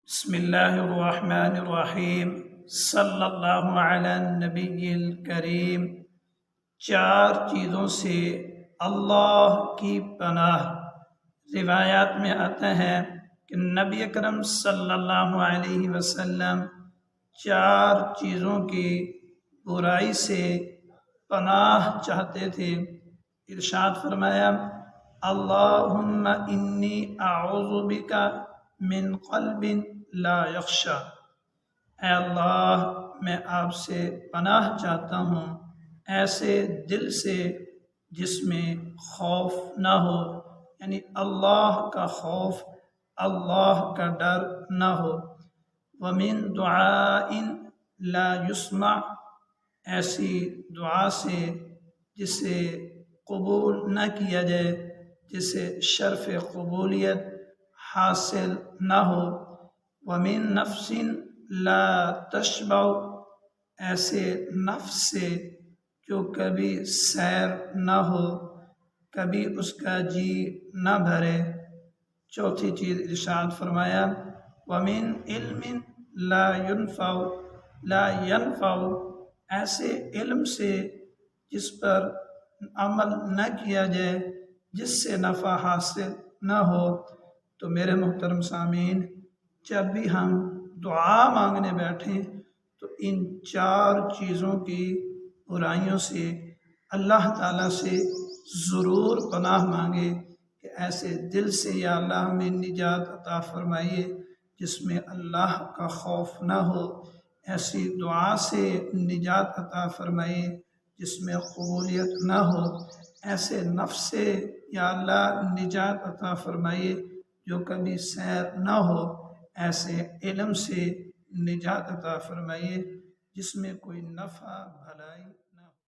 بسم اللہ الرحمن الرحیم صلی اللہ علی النبی الکریم۔ چار چیزوں سے اللہ کی پناہ۔ روایات میں آتا ہے کہ نبی اکرم صلی اللہ علیہ وسلم چار چیزوں کی برائی سے پناہ چاہتے تھے۔ ارشاد فرمایا، اللہم انی اعوذ بک من قلب لا یخشی، اے اللہ میں آپ سے پناہ چاہتا ہوں ایسے دل سے جس میں خوف نہ ہو، یعنی اللہ کا خوف، اللہ کا ڈر نہ ہو۔ ومن دعاء لا یسمع، ایسی دعا سے جسے قبول نہ کیا جائے، جسے شرف قبولیت حاصل نہ ہو۔ ومن نفس لا تشبع، ایسے نفس سے جو کبھی سیر نہ ہو، کبھی اس کا جی نہ بھرے۔ چوتھی چیز ارشاد فرمایا، ومن علم لا ينفع، ایسے علم سے جس پر عمل نہ کیا جائے، جس سے نفع حاصل نہ ہو۔ تو میرے محترم سامعین، جب بھی ہم دعا مانگنے بیٹھیں تو ان چار چیزوں کی برائیوں سے اللہ تعالیٰ سے ضرور پناہ مانگے کہ ایسے دل سے یا اللہ ہمیں نجات عطا فرمائیے جس میں اللہ کا خوف نہ ہو، ایسی دعا سے نجات عطا فرمائیے جس میں قبولیت نہ ہو، ایسے نفس سے یا اللہ نجات عطا فرمائیے جو کبھی سیر نہ ہو، ایسے علم سے نجات عطا فرمائیے جس میں کوئی نفع بھلائی